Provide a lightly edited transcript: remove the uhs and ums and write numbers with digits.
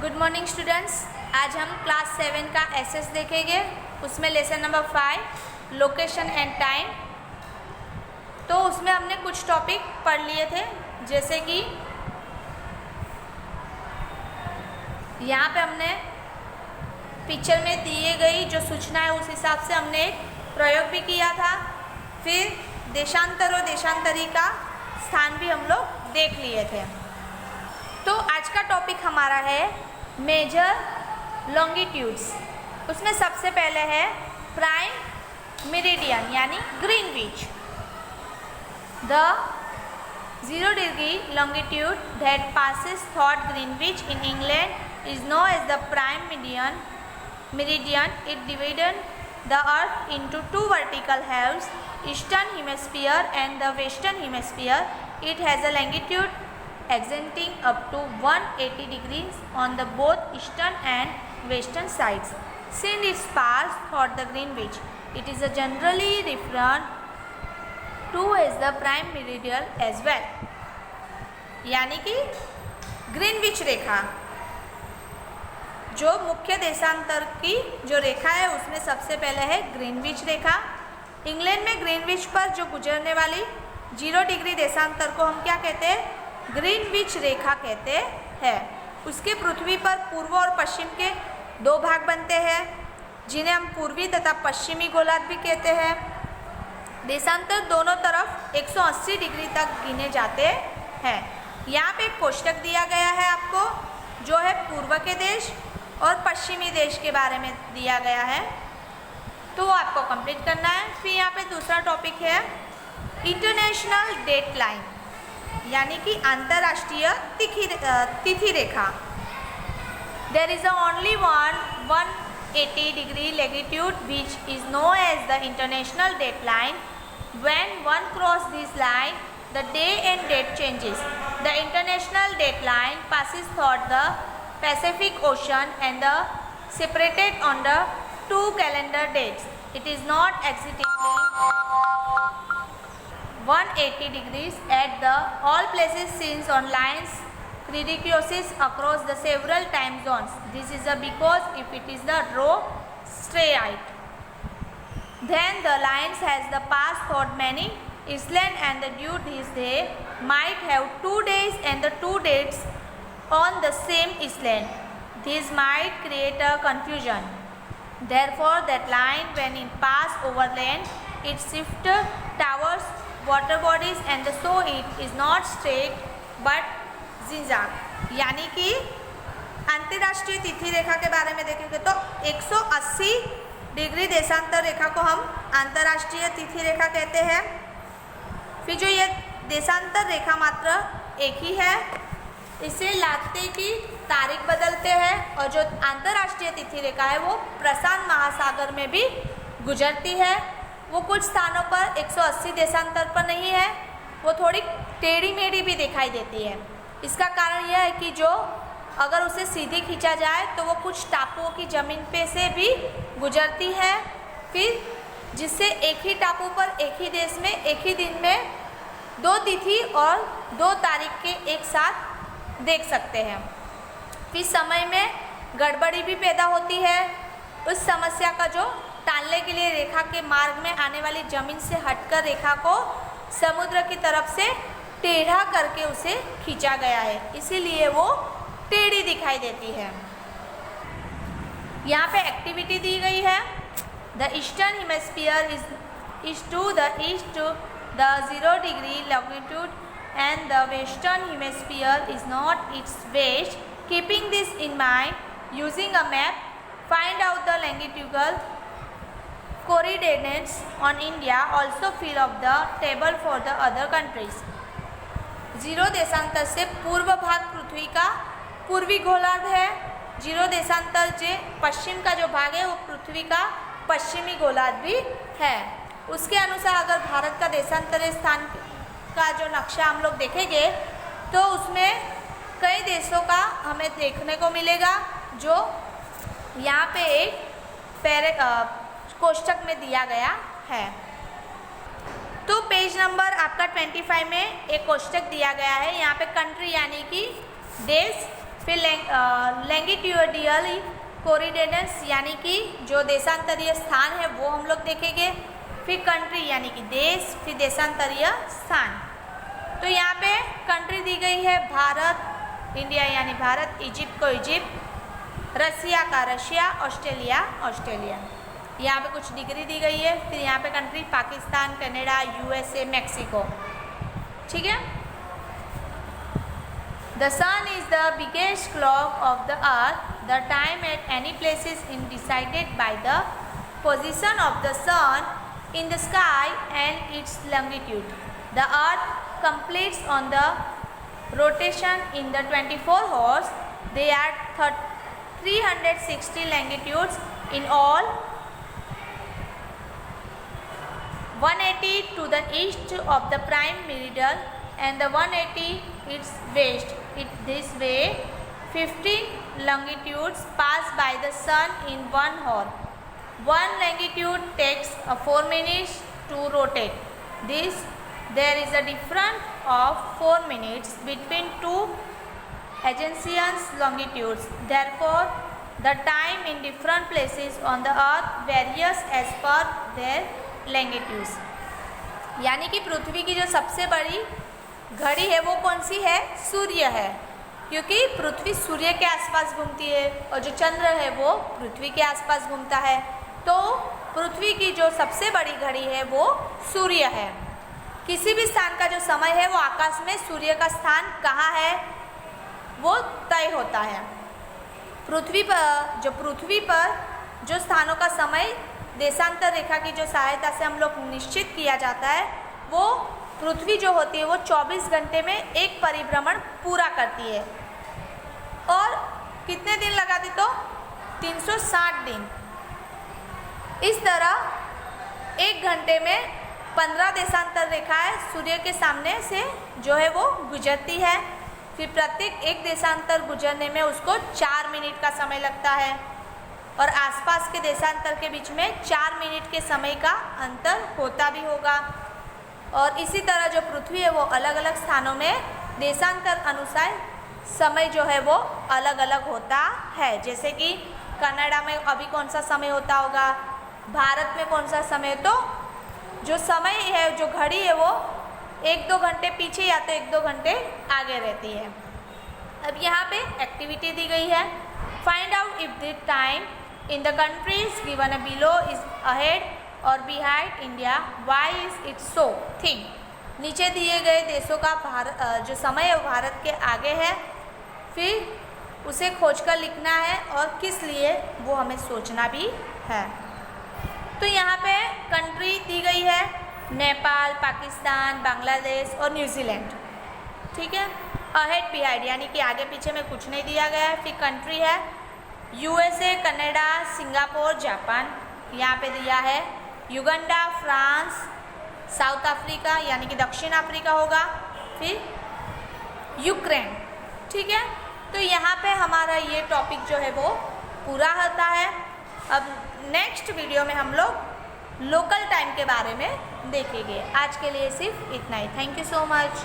Good morning students. आज हम class 7 का एसएस देखेंगे। उसमें lesson number 5 location and time. तो उसमें हमने कुछ टॉपिक पढ़ लिए थे, जैसे कि यहाँ पे हमने पिक्चर में दिए गई जो सूचना है उस हिसाब से हमने एक प्रयोग भी किया था। फिर देशांतर और देशांतरी का स्थान भी हम लोग देख लिए थे। तो आज का टॉपिक हमारा है मेजर लॉन्गिट्यूड्स। उसमें सबसे पहले है प्राइम मेरिडियन यानी Greenwich. The 0 degree longitude that passes through Greenwich in England is known as the prime meridian. It divides the earth into two vertical halves, eastern hemisphere and the western hemisphere. It has a longitude extending up to 180 degrees on the both eastern and western sides. Since it passes through the Greenwich, it is generally referred to as the prime meridian as well. यानी कि Greenwich रेखा जो मुख्य देशांतर की जो रेखा है उसमें सबसे पहले है ग्रीनविच रेखा। इंग्लैंड में ग्रीनविच पर जो गुजरने वाली 0 डिग्री देशांतर को हम क्या कहते हैं? ग्रीनविच रेखा कहते हैं। उसके पृथ्वी पर पूर्व और पश्चिम के दो भाग बनते हैं, जिन्हें हम पूर्वी तथा पश्चिमी गोलार्ध भी कहते हैं। देशांतर दोनों तरफ 180 डिग्री तक गिने जाते हैं। यहाँ पे एक कोष्टक दिया गया है आपको, जो है पूर्व के देश और पश्चिमी देश के बारे में दिया गया है, तो वो आपको कंप्लीट करना है। फिर यहाँ पे दूसरा टॉपिक है इंटरनेशनल डेट लाइन यानी कि अंतर्राष्ट्रीय तिथि रेखा। There is only one 180 degree latitude which is known as the international date line. When one crosses this line, the day and date changes. The international date line passes through the Pacific Ocean and the separated on the two calendar dates. It is not exactly 180 degrees at the all places seen on lines crisscrosses across the several time zones. This is because if it is the raw straight, then the lines has the pass through many islands and the due this they might have 2 days and the 2 dates on the same island. This might create a confusion. Therefore, that line when it pass over land, it shift towards water bodies and so it is not straight but zigzag. यानी कि अंतर्राष्ट्रीय तिथि रेखा के बारे में देखेंगे तो 180 degree देशांतर रेखा को हम अंतर्राष्ट्रीय तिथि रेखा कहते हैं। फिर जो ये देशांतर रेखा मात्र एक ही है, इसे लाते की तारीख बदलते हैं, और जो अंतर्राष्ट्रीय तिथि रेखा है वो प्रशांत महासागर में भी गुजरती है। वो कुछ स्थानों पर 180 देशांतर पर नहीं है, वो थोड़ी टेढ़ी मेढ़ी भी दिखाई देती है। इसका कारण यह है कि जो अगर उसे सीधी खींचा जाए तो वो कुछ टापुओं की ज़मीन पे से भी गुजरती है, फिर जिससे एक ही टापू पर एक ही देश में एक ही दिन में 2 तिथि और 2 तारीख के एक साथ देख सकते हैं। फिर समय में गड़बड़ी भी पैदा होती है। उस समस्या का जो टालने के लिए रेखा के मार्ग में आने वाली जमीन से हटकर रेखा को समुद्र की तरफ से टेढ़ा करके उसे खींचा गया है, इसीलिए वो टेढ़ी दिखाई देती है। यहाँ पे एक्टिविटी दी गई है। The eastern hemisphere is to the east to the 0 degree longitude and the western hemisphere is not its west. Keeping this in mind, using a map, find out the longitudinal coordinates on India. Also fill up the table for the other countries. 0 देशांतर से पूर्व भाग पृथ्वी का पूर्वी गोलार्ध है। 0 देशांतर से पश्चिम का जो भाग है वो पृथ्वी का पश्चिमी गोलार्ध भी है। उसके अनुसार अगर भारत का देशांतरीय स्थान का जो नक्शा हम लोग देखेंगे तो उसमें कई देशों का हमें देखने को मिलेगा, जो यहाँ पे एक कोष्टक में दिया गया है। तो पेज नंबर आपका 25 में एक कोष्टक दिया गया है। यहाँ पे कंट्री यानी कि देश फिर लैंगिट्यूडियल कोऑर्डिनेट्स यानी कि जो देशांतरीय स्थान है वो हम लोग देखेंगे। फिर कंट्री यानी कि देश, फिर देशांतरीय स्थान। तो यहाँ पे कंट्री दी गई है भारत, इंडिया यानी भारत, इजिप्ट को इजिप्ट, रसिया का रशिया, ऑस्ट्रेलिया ऑस्ट्रेलिया। यहाँ पे कुछ डिग्री दी गई है। फिर यहाँ पे country Pakistan, Canada, USA, Mexico. ठीक है। The sun is the biggest clock of the earth. The time at any place is decided by the position of the sun in the sky and its longitude. The earth completes on the rotation in the 24 hours. There are 360 longitudes in all. 180 to the east of the prime meridian and the 180 its west. This way 15 longitudes pass by the sun in 1 hour. One longitude takes 4 minutes to rotate. There is a difference of 4 minutes between two adjacent longitudes. Therefore, the time in different places on the earth varies as per their longitudes. यानी कि पृथ्वी की जो सबसे बड़ी घड़ी है वो कौन सी है? सूर्य है, क्योंकि पृथ्वी सूर्य के आसपास घूमती है और जो चंद्र है वो पृथ्वी के आसपास घूमता है। तो पृथ्वी की जो सबसे बड़ी घड़ी है वो सूर्य है। किसी भी स्थान का जो समय है वो आकाश में सूर्य का स्थान कहाँ है वो तय होता है। पृथ्वी पर जो स्थानों का समय देशांतर रेखा की जो सहायता से हम लोग निश्चित किया जाता है, वो पृथ्वी जो होती है वो 24 घंटे में एक परिभ्रमण पूरा करती है। और कितने दिन लगाती? तो 360 दिन। इस तरह एक घंटे में 15 देशांतर रेखाएं सूर्य के सामने से जो है वो गुजरती है। फिर प्रत्येक एक देशांतर गुजरने में उसको 4 मिनट का समय लगता है और आसपास के देशांतर के बीच में 4 मिनट के समय का अंतर होता भी होगा। और इसी तरह जो पृथ्वी है वो अलग अलग स्थानों में देशांतर अनुसार समय जो है वो अलग अलग होता है। जैसे कि कनाडा में अभी कौन सा समय होता होगा, भारत में कौन सा समय। तो जो समय है, जो घड़ी है वो 1-2 घंटे पीछे या तो 1-2 घंटे आगे रहती है। अब यहाँ पे एक्टिविटी दी गई है। Find out if the time in the countries given below is ahead और behind India, why is it so. Think. नीचे दिए गए देशों का जो समय है वो भारत के आगे है, फिर उसे खोजकर लिखना है और किस लिए वो हमें सोचना भी है। तो यहाँ पे कंट्री दी गई है नेपाल, पाकिस्तान, बांग्लादेश और न्यूजीलैंड। ठीक है। अहेड बिहाइंड यानी कि आगे पीछे में कुछ नहीं दिया गया है। फिर कंट्री है यूएसए, कनाडा, सिंगापुर, जापान। यहाँ पे दिया है युगांडा, फ्रांस, साउथ अफ्रीका यानी कि दक्षिण अफ्रीका होगा, फिर यूक्रेन। ठीक है। तो यहाँ पे हमारा ये टॉपिक जो है वो पूरा होता है। अब नेक्स्ट वीडियो में हम लोग लोकल टाइम के बारे में देखेंगे। आज के लिए सिर्फ इतना ही। Thank you so much.